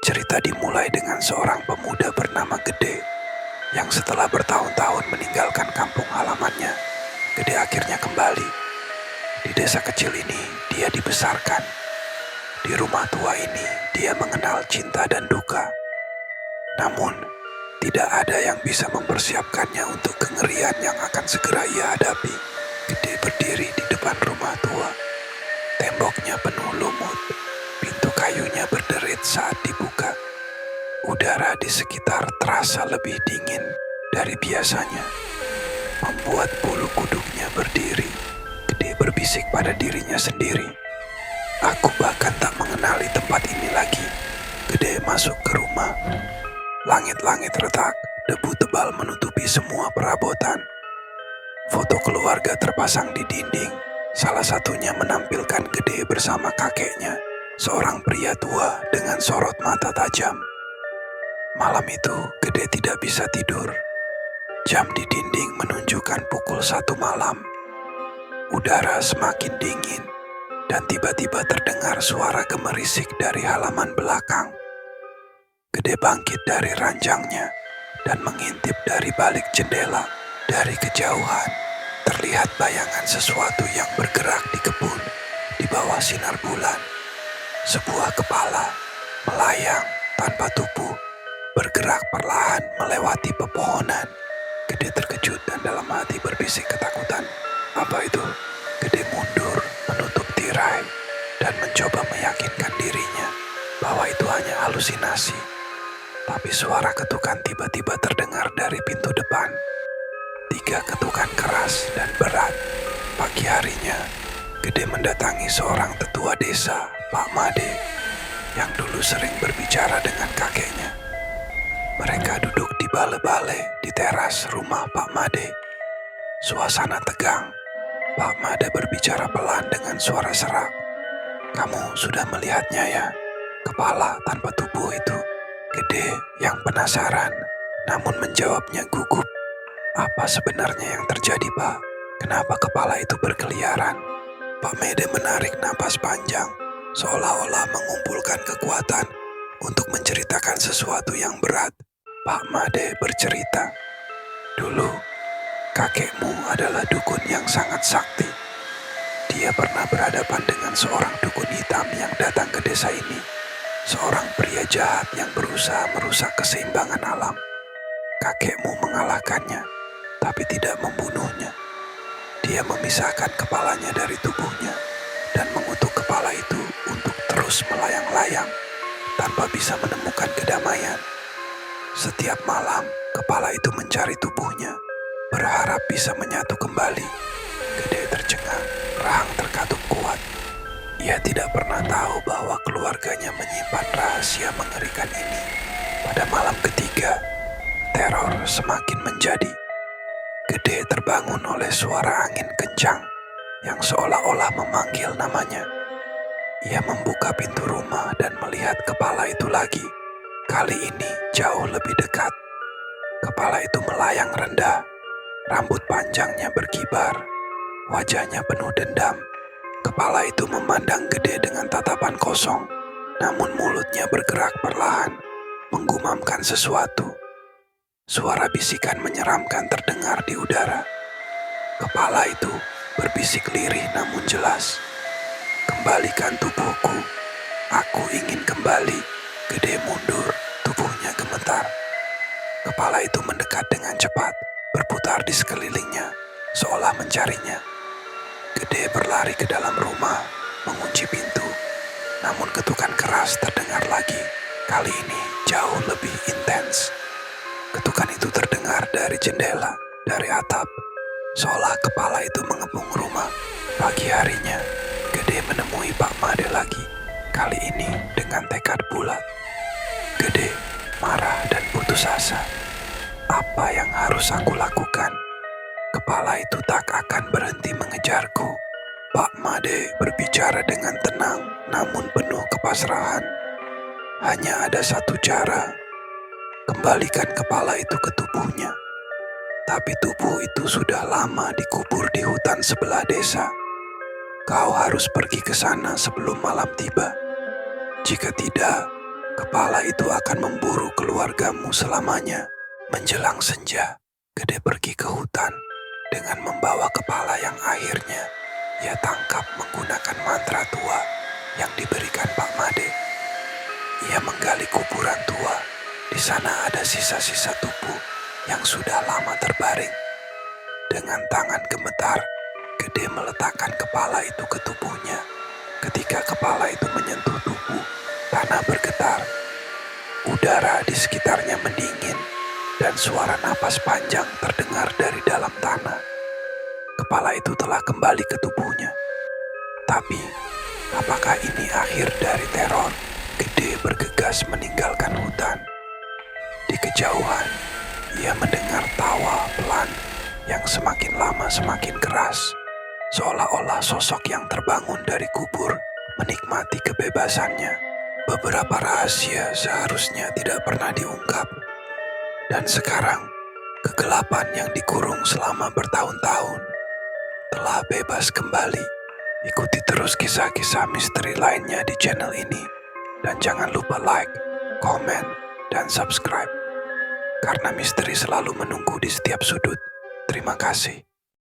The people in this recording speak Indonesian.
Cerita dimulai dengan seorang pemuda bernama Gede yang setelah bertahun-tahun meninggalkan kampung halamannya, Gede akhirnya kembali. Di desa kecil ini, dia dibesarkan. Di rumah tua ini, dia mengenal cinta dan duka. Namun, tidak ada yang bisa mempersiapkannya untuk kengerian yang akan segera ia hadapi. Gede berdiri di depan rumah tua. Temboknya penuh lumut, pintu kayunya berderit saat dibuka. Udara di sekitar terasa lebih dingin dari biasanya, membuat bulu kuduknya berdiri. Gede berbisik pada dirinya sendiri. Aku bahkan tak mengenali tempat ini lagi. Gede masuk ke rumah. Langit-langit retak, debu tebal menutupi semua perabotan. Foto keluarga terpasang di dinding. Salah satunya menampilkan Gede bersama kakeknya, seorang pria tua dengan sorot mata tajam. Malam itu, Gede tidak bisa tidur. Jam di dinding menunjukkan pukul 1 malam. Udara semakin dingin, dan tiba-tiba terdengar suara gemerisik dari halaman belakang. Gede bangkit dari ranjangnya dan mengintip dari balik jendela. Dari kejauhan, terlihat bayangan sesuatu yang bergerak di kebun di bawah sinar bulan. Sebuah kepala melayang tanpa tubuh, bergerak perlahan melewati pepohonan. Gede terkejut dan dalam hati berbisik ketakutan. Apa itu? Gede mundur, menutup tirai, dan mencoba meyakinkan dirinya bahwa itu hanya halusinasi. Tapi suara ketukan tiba-tiba terdengar dari pintu depan. 3 ketukan keras dan berat. Pagi harinya, Gede mendatangi seorang tetua desa, Pak Made, yang dulu sering berbicara dengan kakeknya. Mereka duduk di bale-bale di teras rumah Pak Made. Suasana tegang. Pak Made berbicara pelan dengan suara serak. Kamu sudah melihatnya ya, kepala tanpa tubuh itu. Gede yang penasaran, namun menjawabnya gugup. Apa sebenarnya yang terjadi, Pak? Kenapa kepala itu berkeliaran? Pak Made menarik napas panjang, seolah-olah mengumpulkan kekuatan untuk menceritakan sesuatu yang berat. Pak Made bercerita, dulu kakekmu adalah dukun yang sangat sakti. Dia pernah berhadapan dengan seorang dukun hitam yang datang ke desa ini. Seorang pria jahat yang berusaha merusak keseimbangan alam. Kakekmu mengalahkannya, tapi tidak membunuhnya. Dia memisahkan kepalanya dari tubuhnya dan mengutuk kepala itu untuk terus melayang-layang tanpa bisa menemukan kedamaian. Setiap malam, kepala itu mencari tubuhnya, berharap bisa menyatu kembali. Gede tercengang, rahang terkatup kuat. Ia tidak pernah tahu bahwa keluarganya menyimpan rahasia mengerikan ini. Pada malam ketiga, teror semakin menjadi. Gede terbangun oleh suara angin kencang yang seolah-olah memanggil namanya. Ia membuka pintu rumah dan melihat kepala itu lagi. Kali ini jauh lebih dekat. Kepala itu melayang rendah. Rambut panjangnya berkibar. Wajahnya penuh dendam. Kepala itu memandang Gede dengan tatapan kosong. Namun mulutnya bergerak perlahan, menggumamkan sesuatu. Suara bisikan menyeramkan terdengar di udara. Kepala itu berbisik lirih namun jelas. Kembalikan tubuhku. Aku ingin kembali. Gede mundur, tubuhnya gemetar. Kepala itu mendekat dengan cepat, berputar di sekelilingnya, seolah mencarinya. Gede berlari ke dalam rumah, mengunci pintu. Namun ketukan keras terdengar lagi. Kali ini jauh lebih intens. Ketukan itu terdengar dari jendela, dari atap, seolah kepala itu mengepung rumah. Pagi harinya, Gede menemui Pak Made lagi. Kali ini dengan tekad bulat. Gede marah dan putus asa. Apa yang harus aku lakukan? Kepala itu tak akan berhenti mengejarku. Pak Made berbicara dengan tenang, namun penuh kepasrahan. Hanya ada satu cara. Kembalikan kepala itu ke tubuhnya. Tapi tubuh itu sudah lama dikubur di hutan sebelah desa. Kau harus pergi ke sana sebelum malam tiba. Jika tidak, kepala itu akan memburu keluargamu selamanya. Menjelang senja, Gede pergi ke hutan dengan membawa kepala yang akhirnya ia tangkap menggunakan mantra tua yang diberikan Pak Made. Ia menggali kuburan tua. Di sana ada sisa-sisa tubuh yang sudah lama terbaring. Dengan tangan gemetar, Gede meletakkan kepala itu ke tubuhnya. Ketika kepala itu menyentuh tubuh, tanah bergetar. Udara di sekitarnya mendingin dan suara napas panjang terdengar dari dalam tanah. Kepala itu telah kembali ke tubuhnya. Tapi, apakah ini akhir dari teror? Gede bergegas meninggalkan hutan. Di kejauhan, ia mendengar tawa pelan yang semakin lama semakin keras. Seolah-olah sosok yang terbangun dari kubur menikmati kebebasannya. Beberapa rahasia seharusnya tidak pernah diungkap. Dan sekarang, kegelapan yang dikurung selama bertahun-tahun telah bebas kembali. Ikuti terus kisah-kisah misteri lainnya di channel ini. Dan jangan lupa like, komen, dan subscribe. Karena misteri selalu menunggu di setiap sudut. Terima kasih.